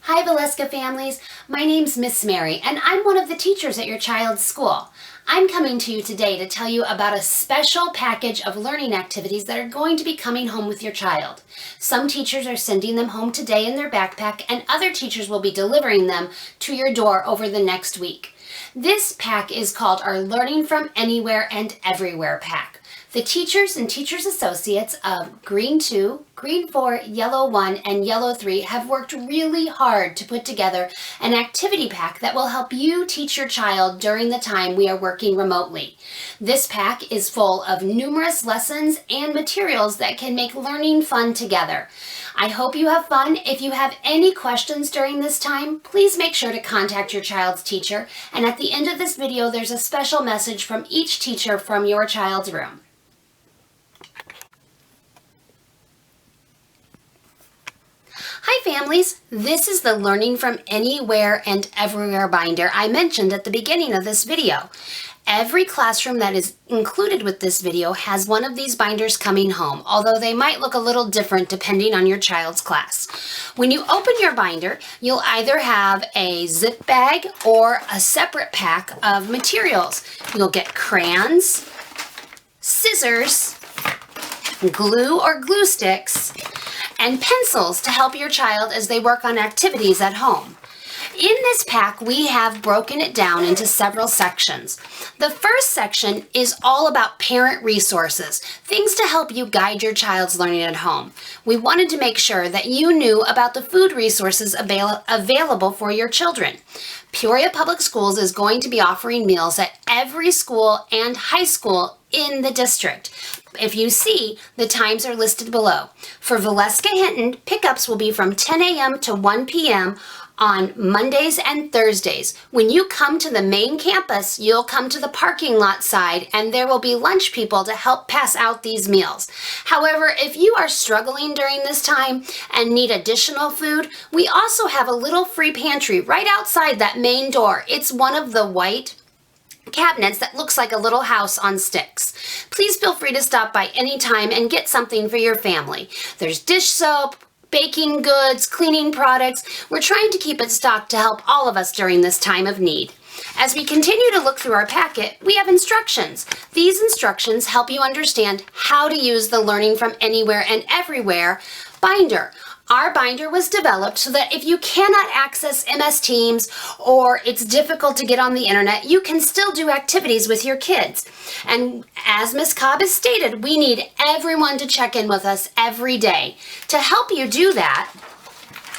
Hi Valeska families, my name's Miss Mary and I'm one of the teachers at your child's school. I'm coming to you today to tell you about a special package of learning activities that are going to be coming home with your child. Some teachers are sending them home today in their backpack and other teachers will be delivering them to your door over the next week. This pack is called our Learning from Anywhere and Everywhere pack. The teachers and teachers associates of Green 2, Green 4, Yellow 1, and Yellow 3 have worked really hard to put together an activity pack that will help you teach your child during the time we are working remotely. This pack is full of numerous lessons and materials that can make learning fun together. I hope you have fun. If you have any questions during this time, please make sure to contact your child's teacher. And at the end of this video, there's a special message from each teacher from your child's room. Hi families, this is the Learning from Anywhere and Everywhere binder I mentioned at the beginning of this video. Every classroom that is included with this video has one of these binders coming home, although they might look a little different depending on your child's class. When you open your binder, you'll either have a zip bag or a separate pack of materials. You'll get crayons, scissors, glue or glue sticks, and pencils to help your child as they work on activities at home. In this pack, we have broken it down into several sections. The first section is all about parent resources, things to help you guide your child's learning at home. We wanted to make sure that you knew about the food resources available for your children. Peoria Public Schools is going to be offering meals at every school and high school in the district. If you see, the times are listed below. For Valeska Hinton, pickups will be from 10 a.m. to 1 p.m. on Mondays and Thursdays. When you come to the main campus, you'll come to the parking lot side and there will be lunch people to help pass out these meals. However, if you are struggling during this time and need additional food, we also have a little free pantry right outside that main door. It's one of the white cabinets that looks like a little house on sticks. Please feel free to stop by anytime and get something for your family. There's dish soap, baking goods, cleaning products. We're trying to keep it stocked to help all of us during this time of need. As we continue to look through our packet, we have instructions. These instructions help you understand how to use the Learning from Anywhere and Everywhere binder. Our binder was developed so that if you cannot access MS Teams or it's difficult to get on the internet, you can still do activities with your kids. And as Ms. Cobb has stated, we need everyone to check in with us every day. To help you do that,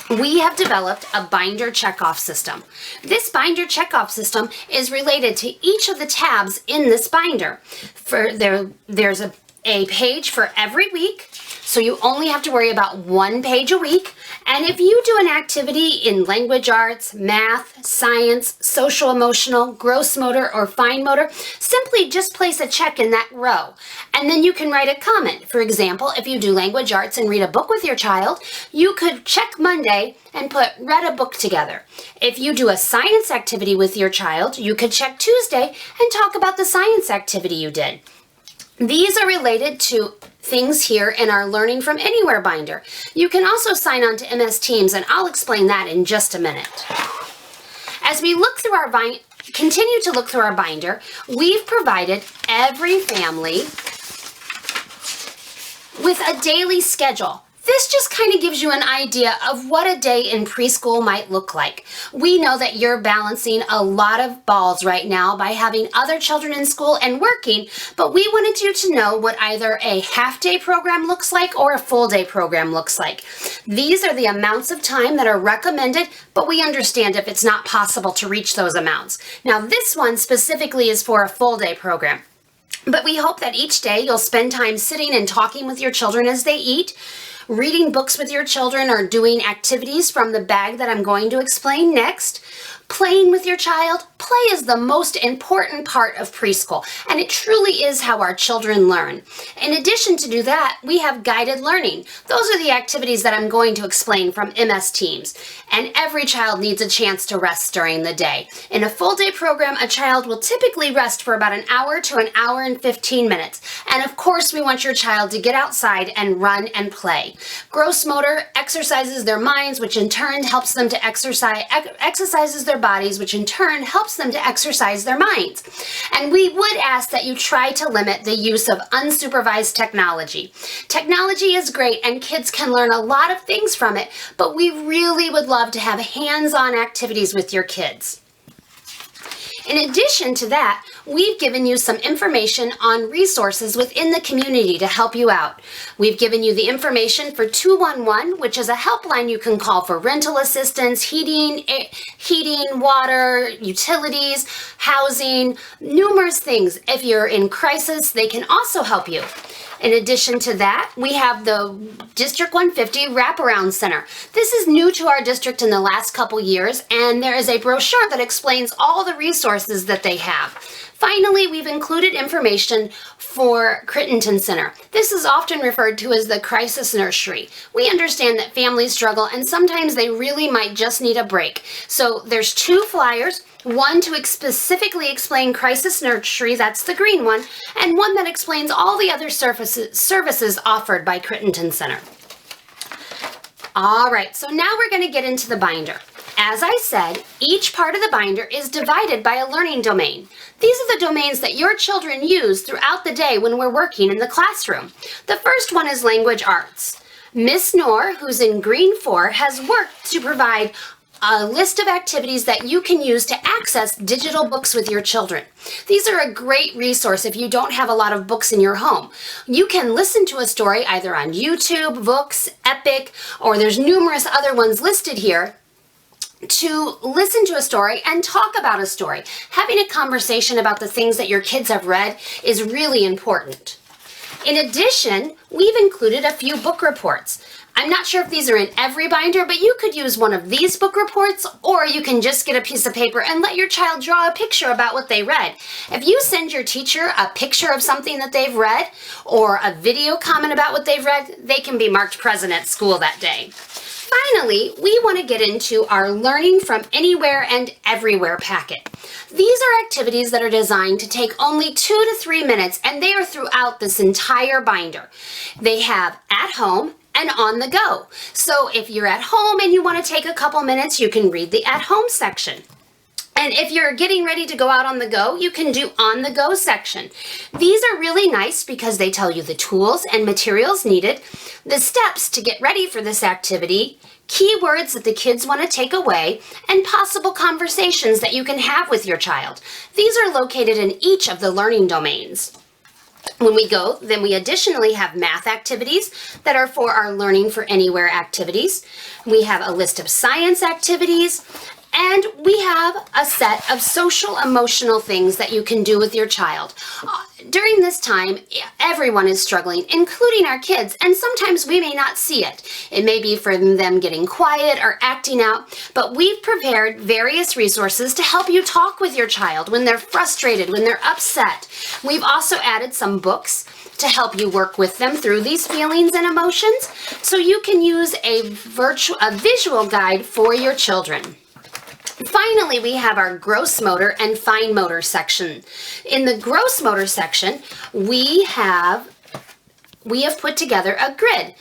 we have developed a binder checkoff system. This binder checkoff system is related to each of the tabs in this binder. There's a page for every week, so you only have to worry about one page a week. And if you do an activity in language arts, math, science, social emotional, gross motor, or fine motor, simply just place a check in that row. And then you can write a comment. For example, if you do language arts and read a book with your child, you could check Monday and put read a book together. If you do a science activity with your child, you could check Tuesday and talk about the science activity you did. These are related to things here in our Learning from Anywhere binder. You can also sign on to MS Teams, and I'll explain that in just a minute. As we continue to look through our binder, we've provided every family with a daily schedule. This just kind of gives you an idea of what a day in preschool might look like. We know that you're balancing a lot of balls right now by having other children in school and working, but we wanted you to know what either a half-day program looks like or a full-day program looks like. These are the amounts of time that are recommended, but we understand if it's not possible to reach those amounts. Now, this one specifically is for a full-day program. But we hope that each day you'll spend time sitting and talking with your children as they eat, reading books with your children, or doing activities from the bag that I'm going to explain next. Playing with your child. Play is the most important part of preschool, and it truly is how our children learn. In addition to do that, we have guided learning. Those are the activities that I'm going to explain from MS Teams, and every child needs a chance to rest during the day. In a full day program, a child will typically rest for about an hour to an hour and 15 minutes, and of course we want your child to get outside and run and play. Gross motor exercises their minds, which in turn helps them to exercises their bodies, which in turn helps them to exercise their minds. And we would ask that you try to limit the use of unsupervised technology. Technology is great and kids can learn a lot of things from it, but we really would love to have hands-on activities with your kids. In addition to that, we've given you some information on resources within the community to help you out. We've given you the information for 211, which is a helpline you can call for rental assistance, heating, water, utilities, housing, numerous things. If you're in crisis, they can also help you. In addition to that, we have the District 150 Wraparound Center. This is new to our district in the last couple years, and there is a brochure that explains all the resources that they have. Finally, we've included information for Crittenton Center. This is often referred to as the crisis nursery. We understand that families struggle and sometimes they really might just need a break. So there's 2 flyers, one to specifically explain crisis nursery, that's the green one, and one that explains all the other services offered by Crittenton Center. All right, so now we're going to get into the binder. As I said, each part of the binder is divided by a learning domain. These are the domains that your children use throughout the day when we're working in the classroom. The first one is language arts. Miss Noor, who's in green 4, has worked to provide a list of activities that you can use to access digital books with your children. These are a great resource if you don't have a lot of books in your home. You can listen to a story either on YouTube, Books, Epic, or there's numerous other ones listed here to listen to a story and talk about a story. Having a conversation about the things that your kids have read is really important. In addition, we've included a few book reports. I'm not sure if these are in every binder, but you could use one of these book reports, or you can just get a piece of paper and let your child draw a picture about what they read. If you send your teacher a picture of something that they've read, or a video comment about what they've read, they can be marked present at school that day. Finally, we want to get into our Learning from Anywhere and Everywhere packet. These are activities that are designed to take only 2 to 3 minutes, and they are throughout this entire binder. They have at home and on the go. So if you're at home and you want to take a couple minutes, you can read the at home section. And if you're getting ready to go out on the go, you can do on the go section. These are really nice because they tell you the tools and materials needed, the steps to get ready for this activity, keywords that the kids want to take away, and possible conversations that you can have with your child. These are located in each of the learning domains. When we go, then we additionally have math activities that are for our Learning for Anywhere activities. We have a list of science activities, and we have a set of social emotional things that you can do with your child. During this time, everyone is struggling, including our kids, and sometimes we may not see it. It may be for them getting quiet or acting out, but we've prepared various resources to help you talk with your child when they're frustrated, when they're upset. We've also added some books to help you work with them through these feelings and emotions, so you can use a visual guide for your children. Finally, we have our gross motor and fine motor section. In the gross motor section, we have put together a grid.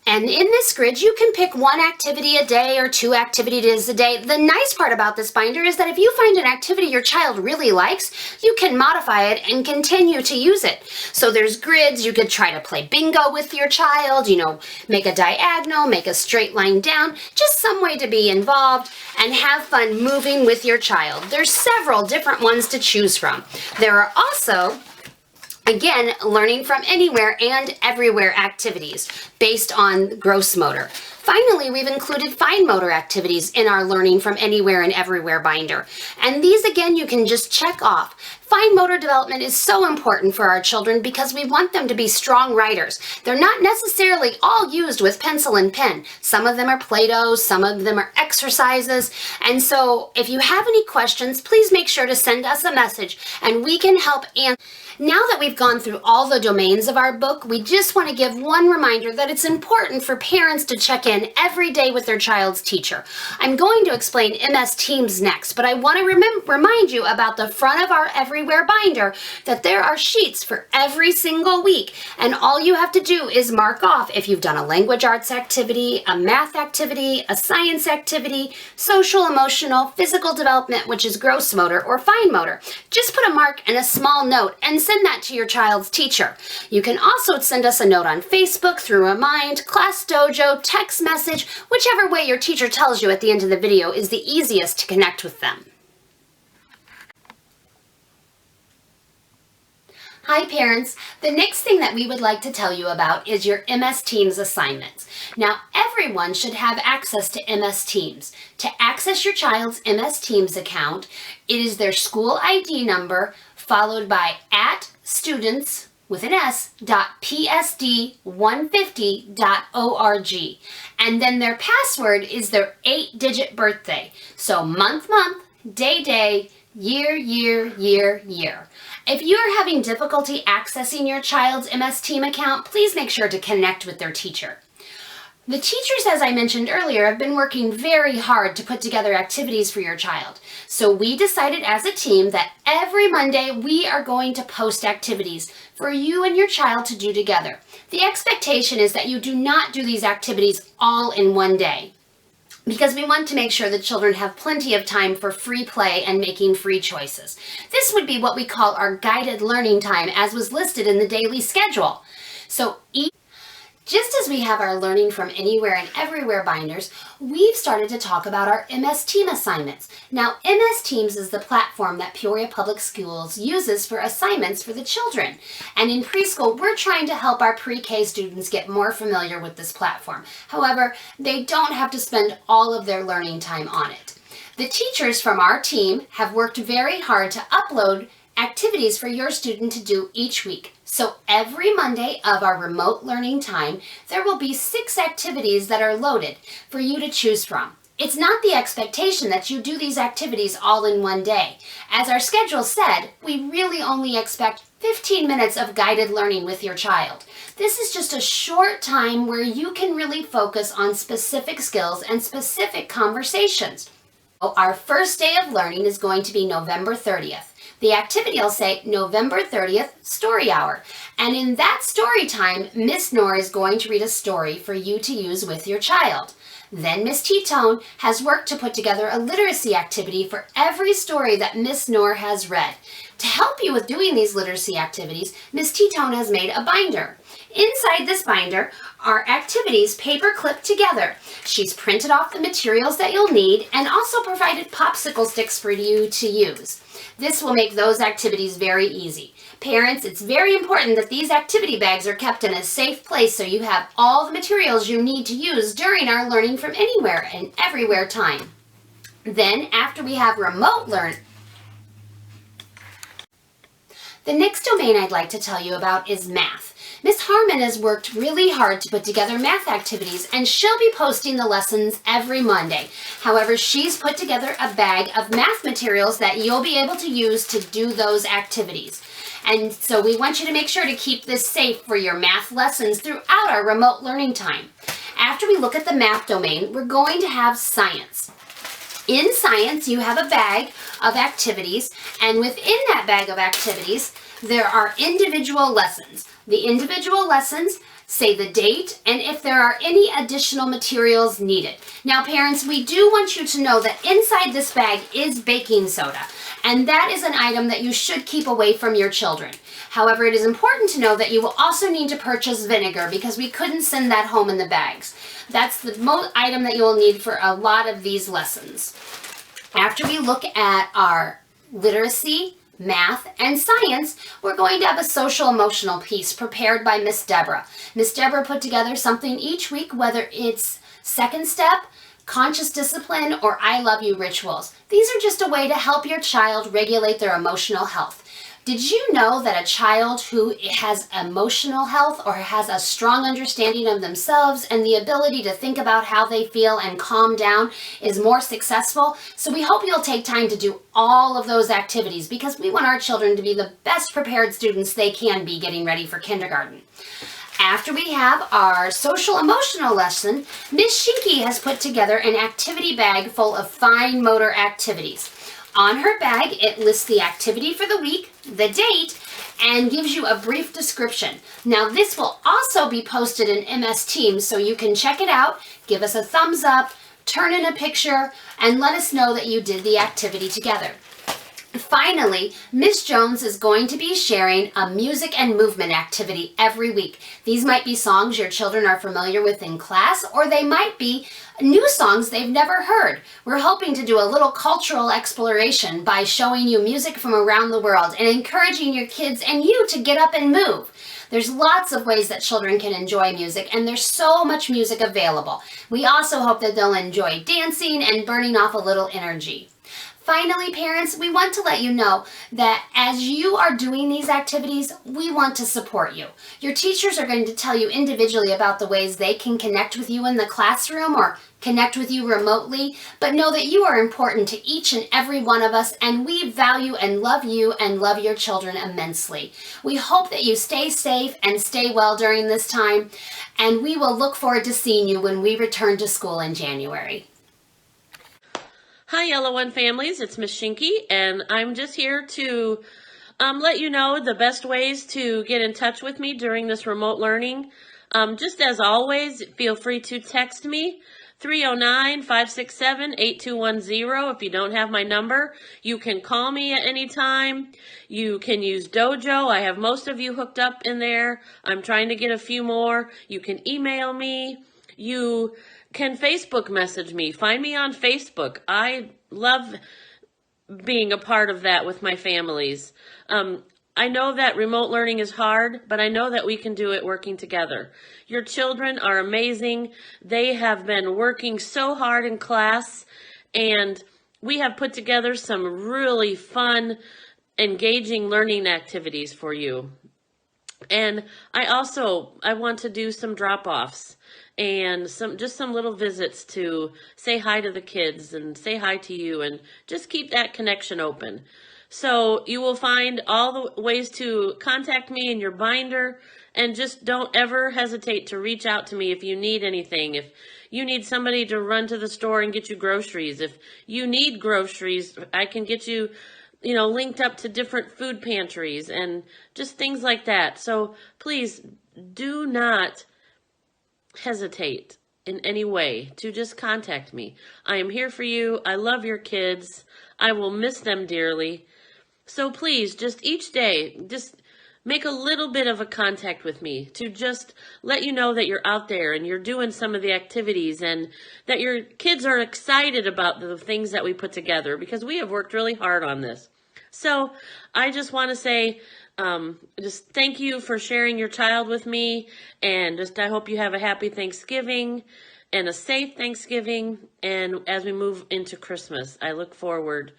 And in this grid, you can pick 1 activity a day or 2 activities a day. The nice part about this binder is that if you find an activity your child really likes, you can modify it and continue to use it. So there's grids. You could try to play bingo with your child, make a diagonal, make a straight line down, just some way to be involved and have fun moving with your child. There's several different ones to choose from. There are also, again, Learning from Anywhere and Everywhere activities based on gross motor. Finally, we've included fine motor activities in our Learning from Anywhere and Everywhere binder. And these, again, you can just check off. Fine motor development is so important for our children because we want them to be strong writers. They're not necessarily all used with pencil and pen. Some of them are Play-Doh, some of them are exercises. And so if you have any questions, please make sure to send us a message and we can help answer. Now that we've gone through all the domains of our book, we just want to give one reminder that it's important for parents to check in every day with their child's teacher. I'm going to explain MS Teams next, but I want to remind you about the front of our Every Everywhere binder that there are sheets for every single week, and all you have to do is mark off if you've done a language arts activity, a math activity, a science activity, social, emotional, physical development, which is gross motor, or fine motor. Just put a mark and a small note and send that to your child's teacher. You can also send us a note on Facebook, through Remind, Class Dojo, text message, whichever way your teacher tells you at the end of the video is the easiest to connect with them. Hi parents, the next thing that we would like to tell you about is your MS Teams assignments. Now everyone should have access to MS Teams. To access your child's MS Teams account, it is their school ID number followed by @students with an S, .psd150.org. And then their password is their 8-digit birthday. So month, day, year. If you are having difficulty accessing your child's MS Team account, please make sure to connect with their teacher. The teachers, as I mentioned earlier, have been working very hard to put together activities for your child. So we decided as a team that every Monday we are going to post activities for you and your child to do together. The expectation is that you do not do these activities all in one day, because we want to make sure the children have plenty of time for free play and making free choices. This would be what we call our guided learning time, as was listed in the daily schedule. So just as we have our Learning from Anywhere and Everywhere binders, we've started to talk about our MS Team assignments. Now, MS Teams is the platform that Peoria Public Schools uses for assignments for the children. And in preschool, we're trying to help our pre-K students get more familiar with this platform. However, they don't have to spend all of their learning time on it. The teachers from our team have worked very hard to upload activities for your student to do each week. So every Monday of our remote learning time, there will be 6 activities that are loaded for you to choose from. It's not the expectation that you do these activities all in one day. As our schedule said, we really only expect 15 minutes of guided learning with your child. This is just a short time where you can really focus on specific skills and specific conversations. Our first day of learning is going to be November 30th. The activity will say November 30th Story Hour. And in that story time, Miss Noor is going to read a story for you to use with your child. Then Miss T-Tone has worked to put together a literacy activity for every story that Miss Noor has read. To help you with doing these literacy activities, Miss T-Tone has made a binder. Inside this binder are activities paper clipped together. She's printed off the materials that you'll need and also provided popsicle sticks for you to use. This will make those activities very easy. Parents, it's very important that these activity bags are kept in a safe place so you have all the materials you need to use during our Learning from Anywhere and Everywhere time. Then, after we have remote learn, the next domain I'd like to tell you about is math. Miss Harmon has worked really hard to put together math activities, and she'll be posting the lessons every Monday. However, she's put together a bag of math materials that you'll be able to use to do those activities. And so we want you to make sure to keep this safe for your math lessons throughout our remote learning time. After we look at the math domain, we're going to have science. In science, you have a bag of activities, and within that bag of activities, there are individual lessons. The individual lessons say the date and if there are any additional materials needed. Now parents, we do want you to know that inside this bag is baking soda, and that is an item that you should keep away from your children. However, it is important to know that you will also need to purchase vinegar because we couldn't send that home in the bags. That's the item that you will need for a lot of these lessons. After we look at our literacy, math, and science, we're going to have a social emotional piece prepared by Miss Deborah. Miss Deborah put together something each week, whether it's second step, conscious discipline, or I love you rituals. These are just a way to help your child regulate their emotional health. Did you know that a child who has emotional health or has a strong understanding of themselves and the ability to think about how they feel and calm down is more successful? So we hope you'll take time to do all of those activities because we want our children to be the best prepared students they can be getting ready for kindergarten. After we have our social emotional lesson, Miss Shinky has put together an activity bag full of fine motor activities. On her bag, it lists the activity for the week, the date, and gives you a brief description. Now, this will also be posted in MS Teams, so you can check it out, give us a thumbs up, turn in a picture, and let us know that you did the activity together. Finally, Ms. Jones is going to be sharing a music and movement activity every week. These might be songs your children are familiar with in class, or they might be new songs they've never heard. We're hoping to do a little cultural exploration by showing you music from around the world and encouraging your kids and you to get up and move. There's lots of ways that children can enjoy music, and there's so much music available. We also hope that they'll enjoy dancing and burning off a little energy. Finally, parents, we want to let you know that as you are doing these activities, we want to support you. Your teachers are going to tell you individually about the ways they can connect with you in the classroom or connect with you remotely, but know that you are important to each and every one of us, and we value and love you and love your children immensely. We hope that you stay safe and stay well during this time, and we will look forward to seeing you when we return to school in January. Hi, Yellow One families. It's Miss Shinky, and I'm just here to let you know the best ways to get in touch with me during this remote learning. Just as always, feel free to text me, 309-567-8210. If you don't have my number, you can call me at any time. You can use Dojo. I have most of you hooked up in there. I'm trying to get a few more. You can email me. You can Facebook message me. Find me on Facebook. I love being a part of that with my families. I know that remote learning is hard, but I know that we can do it working together. Your children are amazing. They have been working so hard in class, and we have put together some really fun, engaging learning activities for you. And I want to do some drop-offs and some little visits to say hi to the kids and say hi to you and just keep that connection open. So you will find all the ways to contact me in your binder, and just don't ever hesitate to reach out to me if you need anything. If you need somebody to run to the store and get you groceries, if you need groceries, I can get you linked up to different food pantries and just things like that. So please do not hesitate in any way to just contact me. I am here for you. I love your kids. I will miss them dearly. So please, just each day, just make a little bit of a contact with me to just let you know that you're out there and you're doing some of the activities and that your kids are excited about the things that we put together, because we have worked really hard on this. So I just want to say, just thank you for sharing your child with me, and I hope you have a happy Thanksgiving and a safe Thanksgiving. And as we move into Christmas, I look forward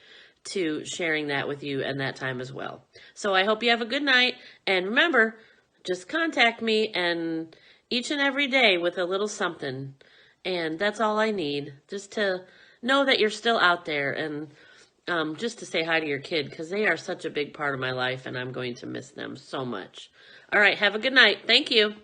to sharing that with you and that time as well. So I hope you have a good night, and remember, just contact me and each and every day with a little something, and that's all I need, just to know that you're still out there, and just to say hi to your kid, because they are such a big part of my life and I'm going to miss them so much. All right, have a good night. Thank you.